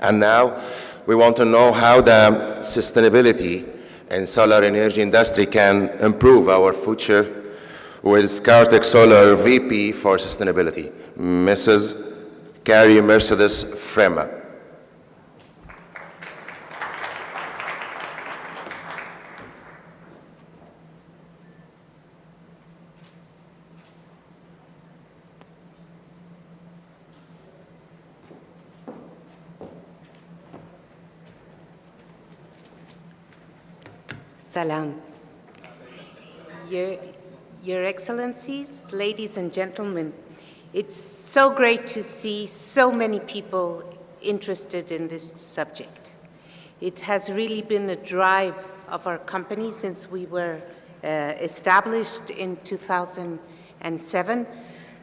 And now we want to know how the sustainability in solar energy industry can improve our future with Cartech Solar VP for Sustainability, Mrs. Kari Mercedes Frema. Salam. Your Excellencies, ladies and gentlemen, it's so great to see so many people interested in this subject. It has really been a drive of our company since we were established in 2007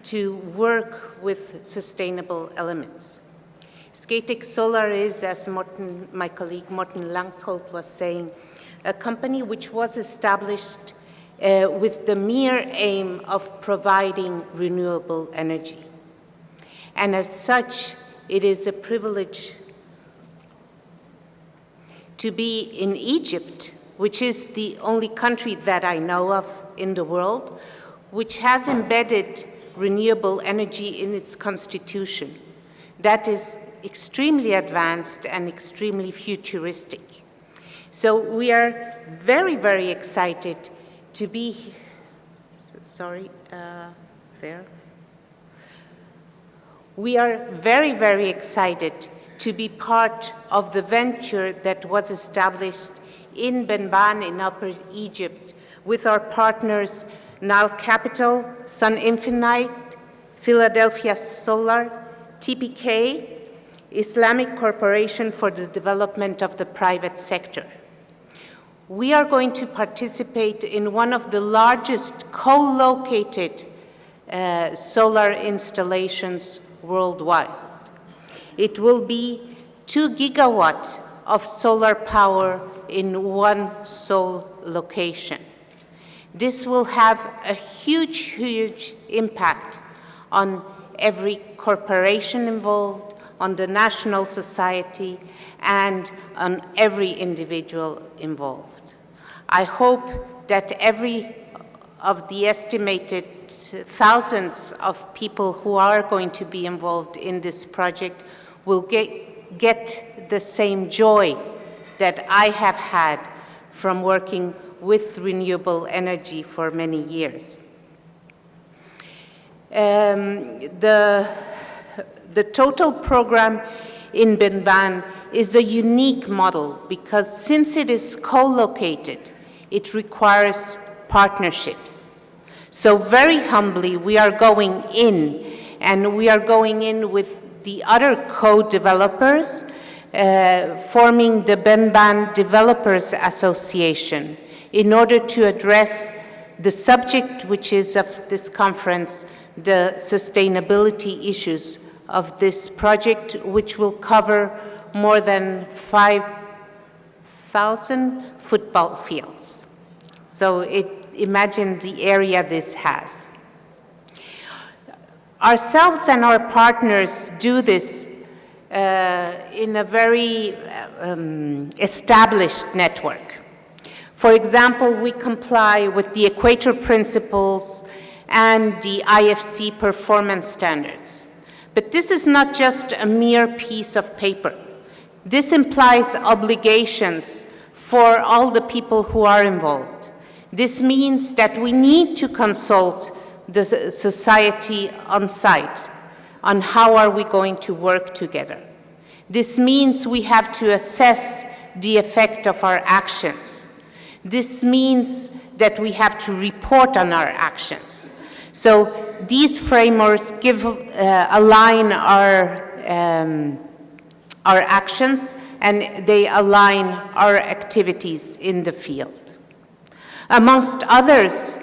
to work with sustainable elements. Scatec Solar is, as my colleague Morten Langsholt was saying, a company which was established with the mere aim of providing renewable energy. And as such, it is a privilege to be in Egypt, which is the only country that I know of in the world, which has embedded renewable energy in its constitution. That is extremely advanced and extremely futuristic. So we are very, very excited to be, We are very, very excited to be part of the venture that was established in Benban in Upper Egypt with our partners Nile Capital, Sun Infinite, Philadelphia Solar, TPK, Islamic Corporation for the Development of the Private Sector. We are going to participate in one of the largest co-located solar installations worldwide. It will be 2 gigawatts of solar power in one sole location. This will have a huge, huge impact on every corporation involved, on the national society, and on every individual involved. I hope that every of the estimated thousands of people who are going to be involved in this project will get the same joy that I have had from working with renewable energy for many years. The total program in Benban is a unique model because since it is co-located, it requires partnerships. So very humbly, we are going in, and we are going in with the other co-developers, forming the Benban Developers Association in order to address the subject which is of this conference, the sustainability issues of this project, which will cover more than 5,000 football fields. So imagine the area this has. Ourselves and our partners do this in a very established network. For example, we comply with the Equator Principles and the IFC performance standards. But this is not just a mere piece of paper. This implies obligations for all the people who are involved. This means that we need to consult the society on site on how are we going to work together. This means we have to assess the effect of our actions. This means that we have to report on our actions. So these frameworks align our actions, and they align our activities in the field. Amongst others,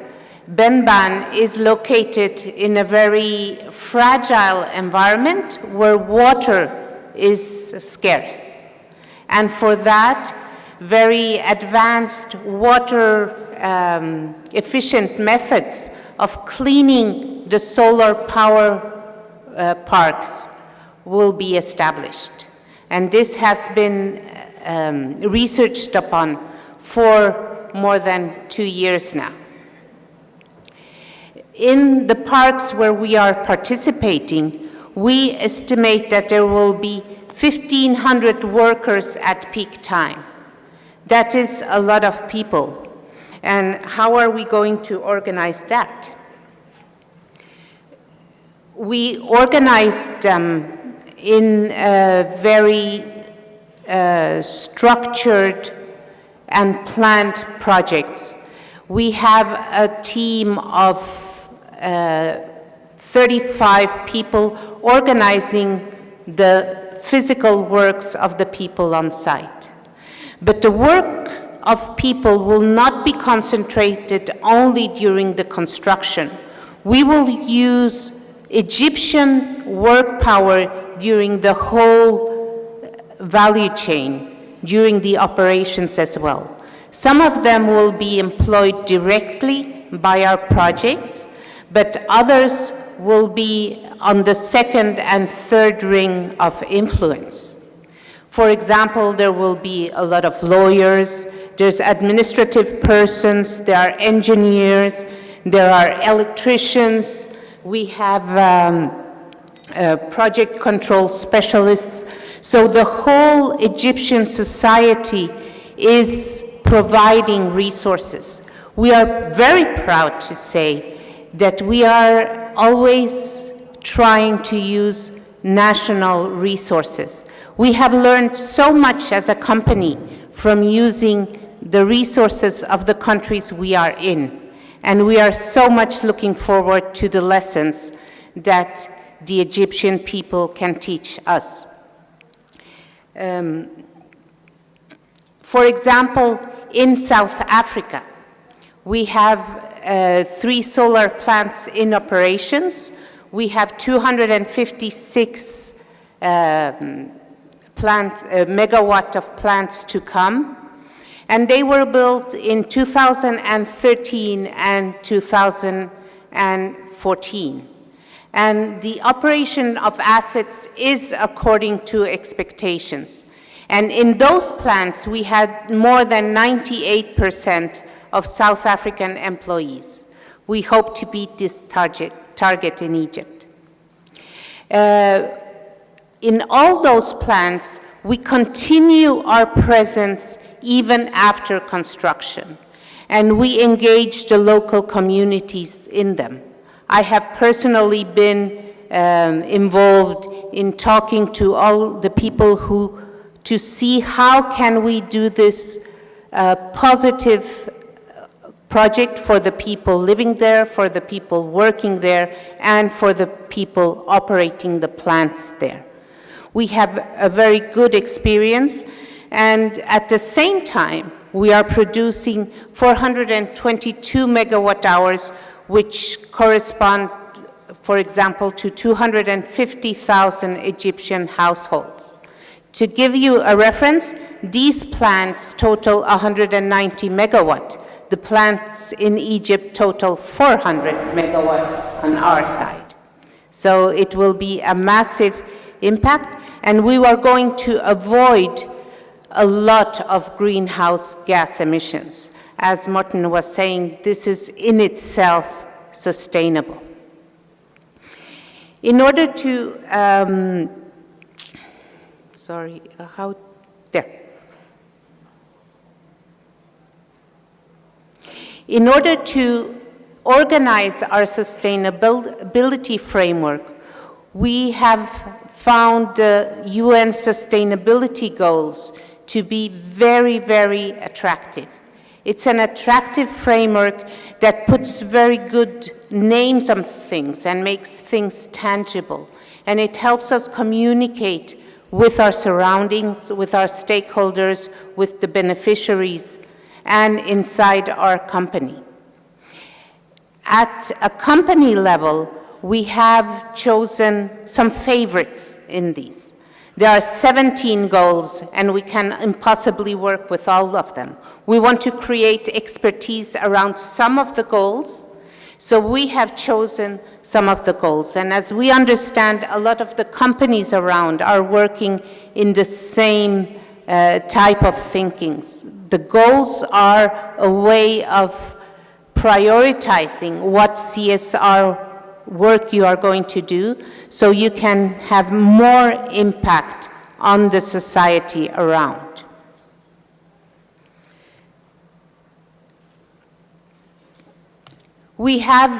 Benban is located in a very fragile environment where water is scarce. And for that, very advanced water efficient methods of cleaning the solar power parks will be established. And this has been researched upon for more than 2 years now. In the parks where we are participating, we estimate that there will be 1,500 workers at peak time. That is a lot of people. And how are we going to organize that? We organized them in very structured and planned projects. We have a team of 35 people organizing the physical works of the people on site. But the work of people will not be concentrated only during the construction. We will use Egyptian work power during the whole value chain, during the operations as well. Some of them will be employed directly by our projects, but others will be on the second and third ring of influence. For example, there will be a lot of lawyers, there's administrative persons, there are engineers, there are electricians, we have project control specialists. So the whole Egyptian society is providing resources. We are very proud to say that we are always trying to use national resources. We have learned so much as a company from using the resources of the countries we are in. And we are so much looking forward to the lessons that the Egyptian people can teach us. For example, in South Africa, we have 3 solar plants in operations. We have 256 megawatt of plants to come. And they were built in 2013 and 2014. And the operation of assets is according to expectations. And in those plants, we had more than 98% of South African employees. We hope to beat this target in Egypt. In all those plants, we continue our presence even after construction, and we engage the local communities in them. I have personally been involved in talking to all the people to see how can we do this positive project for the people living there, for the people working there, and for the people operating the plants there. We have a very good experience, and at the same time, we are producing 422 megawatt hours, which correspond, for example, to 250,000 Egyptian households. To give you a reference, these plants total 190 megawatt. The plants in Egypt total 400 megawatt on our side. So it will be a massive impact, and we are going to avoid a lot of greenhouse gas emissions. As Morten was saying, this is in itself sustainable. In order to, In order to organize our sustainability framework, we have found the UN sustainability goals to be very, very attractive. It's an attractive framework that puts very good names on things and makes things tangible. And it helps us communicate with our surroundings, with our stakeholders, with the beneficiaries, and inside our company. At a company level, we have chosen some favorites in these. There are 17 goals, and we can impossibly work with all of them. We want to create expertise around some of the goals So we have chosen some of the goals. And as we understand, a lot of the companies around are working in the same type of thinking. The goals are a way of prioritizing what CSR work you are going to do, so you can have more impact on the society around. We have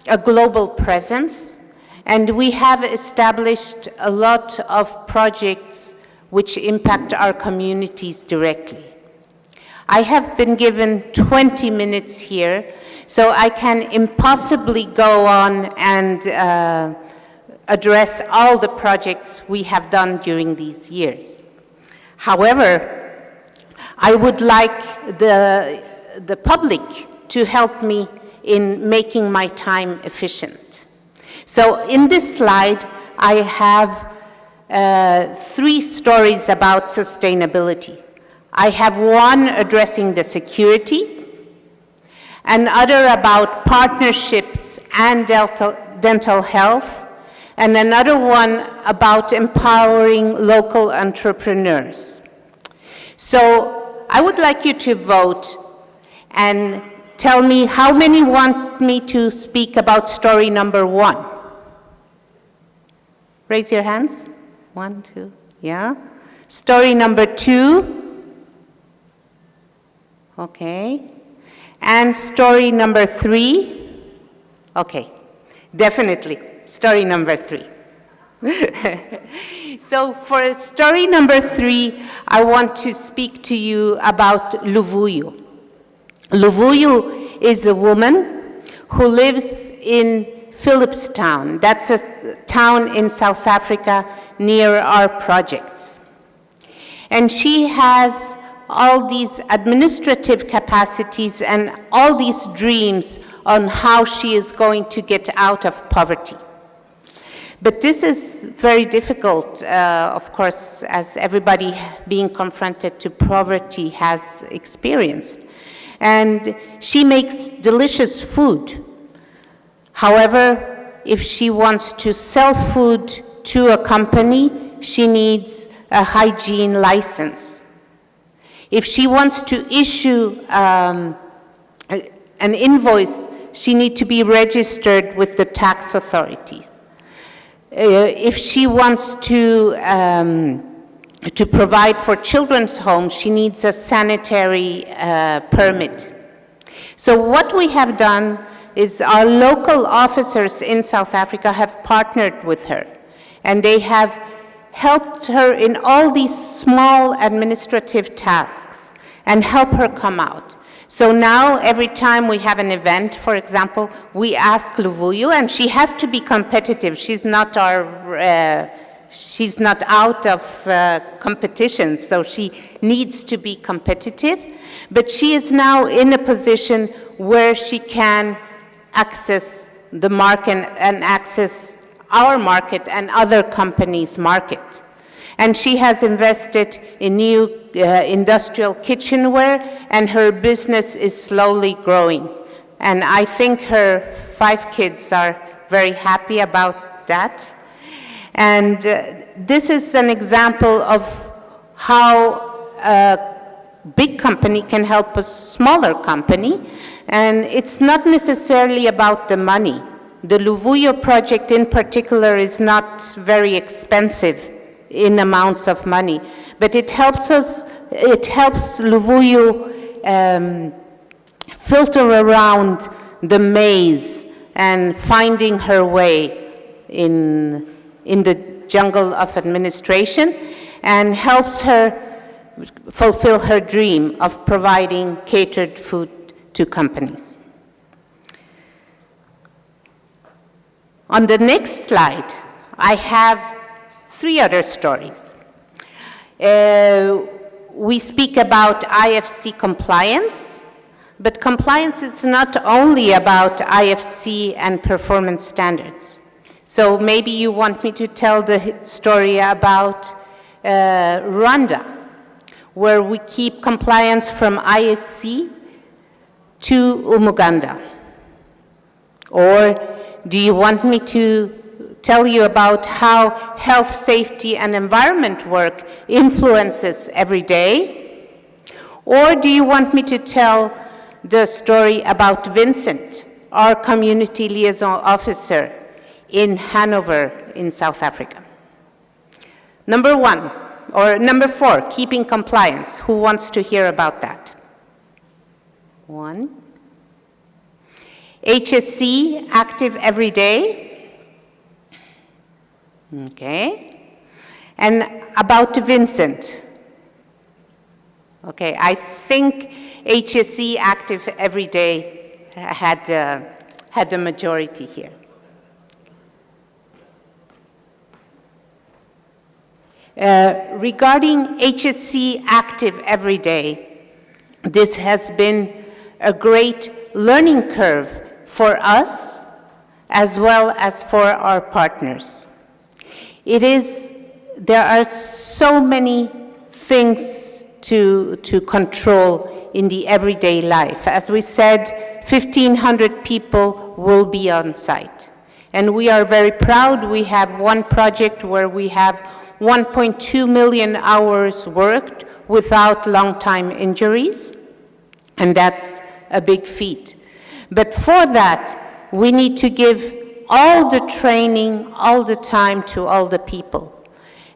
a global presence, and we have established a lot of projects which impact our communities directly. I have been given 20 minutes here, so I can impossibly go on and address all the projects we have done during these years. However, I would like the public to help me in making my time efficient. So in this slide, I have 3 stories about sustainability. I have one addressing the security, another about partnerships and dental health, and another one about empowering local entrepreneurs. So I would like you to vote and tell me how many want me to speak about story number 1. Raise your hands. 1, 2, yeah. Story number 2. Okay. And story number 3. Okay. Definitely. Story number 3. So for story number 3, I want to speak to you about Luvuyo. Luvuyo is a woman who lives in Philipstown. That's a town in South Africa near our projects. And she has all these administrative capacities and all these dreams on how she is going to get out of poverty. But this is very difficult, of course, as everybody being confronted to poverty has experienced. And she makes delicious food. However, if she wants to sell food to a company, she needs a hygiene license. If she wants to issue an invoice, she needs to be registered with the tax authorities. If she wants to provide for children's homes, she needs a sanitary permit. So what we have done is our local officers in South Africa have partnered with her, and they have helped her in all these small administrative tasks and help her come out. So now every time we have an event, for example, we ask Luvuyo, and she has to be competitive. She's not out of competition, so she needs to be competitive. But she is now in a position where she can access the market and access our market and other companies' market. And she has invested in new industrial kitchenware, and her business is slowly growing. And I think her 5 kids are very happy about that. And this is an example of how a big company can help a smaller company. And it's not necessarily about the money. The Luvuyo project in particular is not very expensive in amounts of money, but it helps Luvuyo filter around the maze and finding her way in the jungle of administration, and helps her fulfill her dream of providing catered food to companies. On the next slide, I have 3 other stories. We speak about IFC compliance, but compliance is not only about IFC and performance standards. So maybe you want me to tell the story about Rwanda, where we keep compliance from IFC to Umuganda. Or do you want me to tell you about how health, safety, and environment work influences every day? Or do you want me to tell the story about Vincent, our community liaison officer in Hanover in South Africa? Number 4, keeping compliance. Who wants to hear about that? 1. HSC, active every day. Okay. And about Vincent. Okay, I think HSC, active every day, had the majority here. Regarding HSC active every day, this has been a great learning curve for us as well as for our partners. There are so many things to control in the everyday life. As we said, 1,500 people will be on site. And we are very proud. We have one project where we have 1.2 million hours worked without long-time injuries, and that's a big feat. But for that, we need to give all the training, all the time to all the people.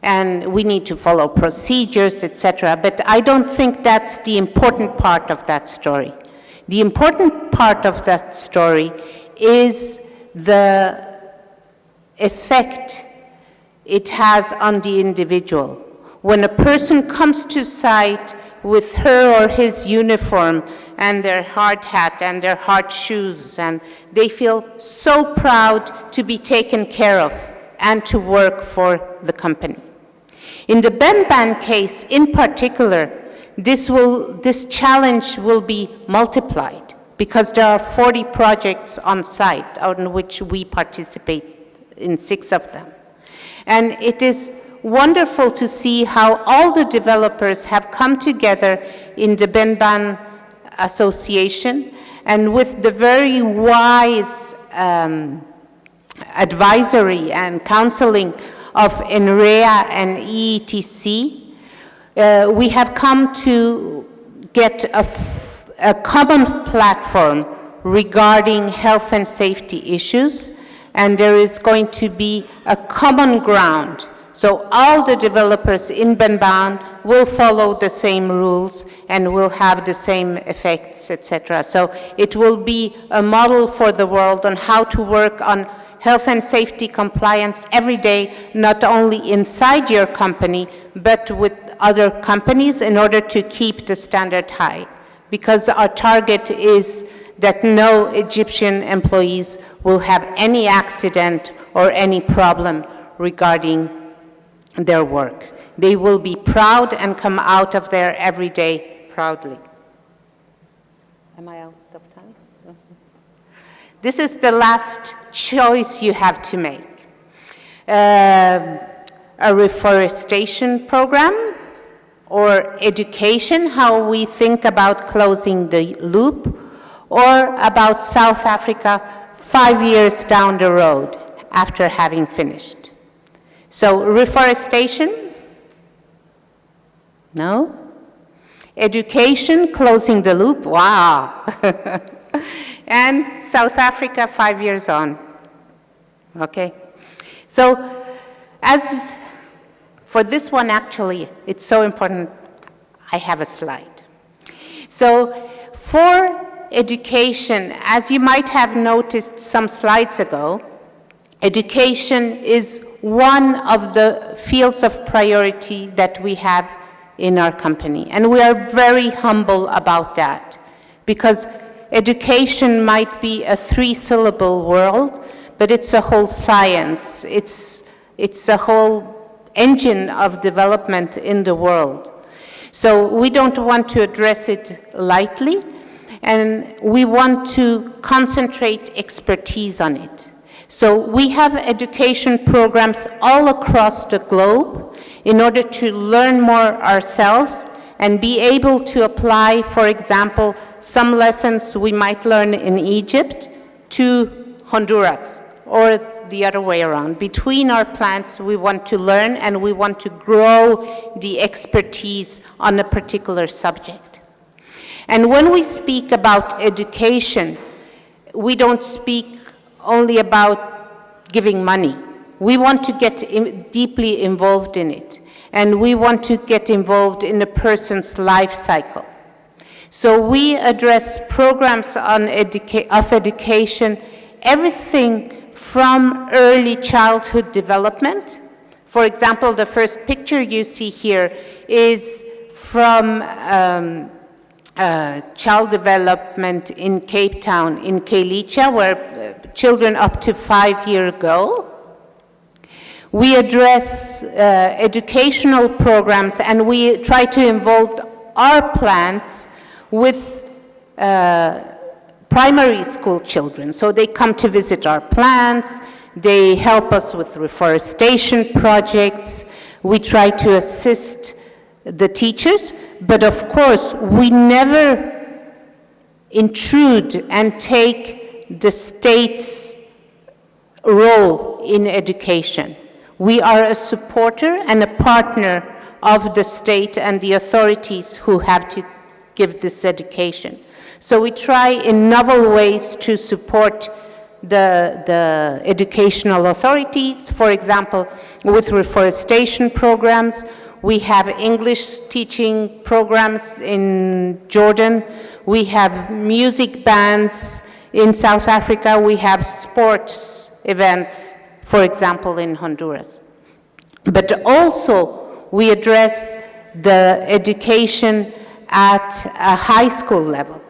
And we need to follow procedures, etc. But I don't think that's the important part of that story. The important part of that story is the effect it has on the individual. When a person comes to site with her or his uniform and their hard hat and their hard shoes, and they feel so proud to be taken care of and to work for the company. In the Benban case in particular, this challenge will be multiplied because there are 40 projects on site on which we participate in 6 of them. And it is wonderful to see how all the developers have come together in the Benban Association, and with the very wise advisory and counseling of NREA and EETC, we have come to get a common platform regarding health and safety issues, and there is going to be a common ground. So all the developers in Benban will follow the same rules and will have the same effects, etc. So it will be a model for the world on how to work on health and safety compliance every day, not only inside your company, but with other companies in order to keep the standard high. Because our target is that no Egyptian employees will have any accident or any problem regarding their work. They will be proud and come out of there every day proudly. Am I out of time? This is the last choice you have to make. A reforestation program or education, how we think about closing the loop, or about South Africa 5 years down the road after having finished. So reforestation? No? Education, closing the loop? Wow. And South Africa 5 years on. Okay. So as for this one, actually, it's so important, I have a slide. So for education, as you might have noticed some slides ago, education is one of the fields of priority that we have in our company. And we are very humble about that, because education might be a 3-syllable word, but it's a whole science. It's a whole engine of development in the world. So we don't want to address it lightly, and we want to concentrate expertise on it. So we have education programs all across the globe in order to learn more ourselves and be able to apply, for example, some lessons we might learn in Egypt to Honduras, or the other way around. Between our plants, we want to learn and we want to grow the expertise on a particular subject. And when we speak about education, we don't speak only about giving money. We want to get deeply involved in it, and we want to get involved in a person's life cycle. So we address programs on of education, everything from early childhood development. For example, the first picture you see here is from child development in Cape Town, in Kelicha, where children up to 5 years go. We address educational programs, and we try to involve our plants with primary school children. So they come to visit our plants, they help us with reforestation projects, we try to assist the teachers, but of course we never intrude and take the state's role in education. We are a supporter and a partner of the state and the authorities who have to give this education. So we try in novel ways to support the educational authorities. For example, with reforestation programs, we have English teaching programs in Jordan, we have music bands in South Africa, we have sports events, for example, in Honduras. But also, we address the education at a high school level,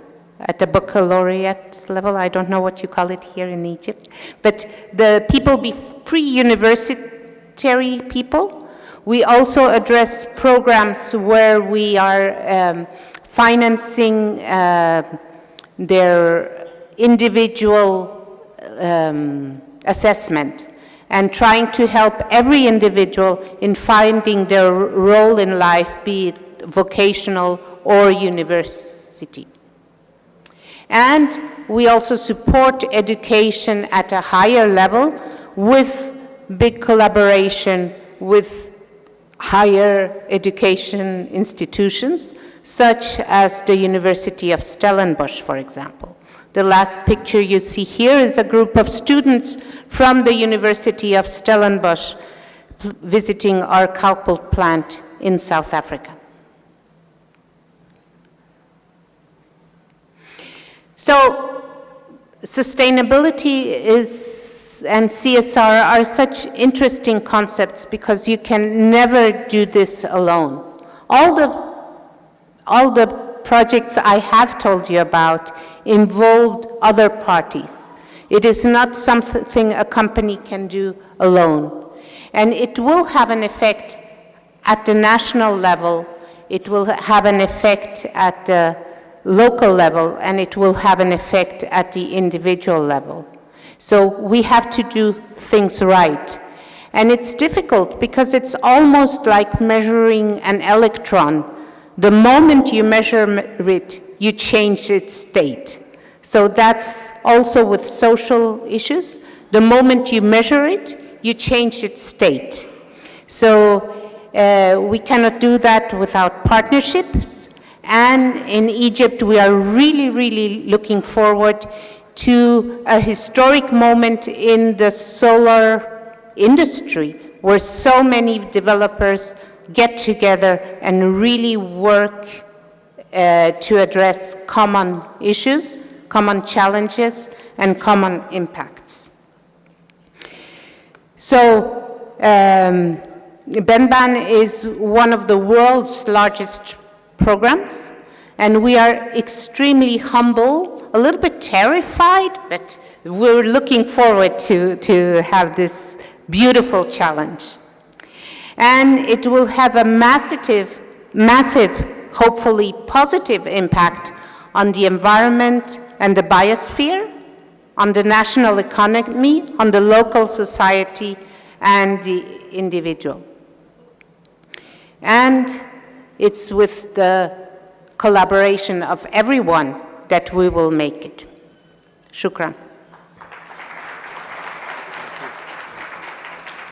at the baccalaureate level. I don't know what you call it here in Egypt, but the people, pre-university people. We also address programs where we are financing their individual assessment and trying to help every individual in finding their role in life, be it vocational or university. And we also support education at a higher level with big collaboration with higher education institutions, such as the University of Stellenbosch, for example. The last picture you see here is a group of students from the University of Stellenbosch visiting our Kalpelt plant in South Africa. So, sustainability and CSR are such interesting concepts because you can never do this alone. All the projects I have told you about involved other parties. It is not something a company can do alone. And it will have an effect at the national level, it will have an effect at the local level, and it will have an effect at the individual level. So we have to do things right. And it's difficult because it's almost like measuring an electron. The moment you measure it, you change its state. So that's also with social issues. The moment you measure it, you change its state. So we cannot do that without partnerships. And in Egypt, we are really, really looking forward to a historic moment in the solar industry where so many developers get together and really work to address common issues, common challenges, and common impacts. So, BenBan is one of the world's largest programs, and we are extremely humble, a little bit terrified, but we're looking forward to have this beautiful challenge. And it will have a massive, hopefully positive impact on the environment and the biosphere, on the national economy, on the local society, and the individual. And it's with the collaboration of everyone that we will make it. Shukran.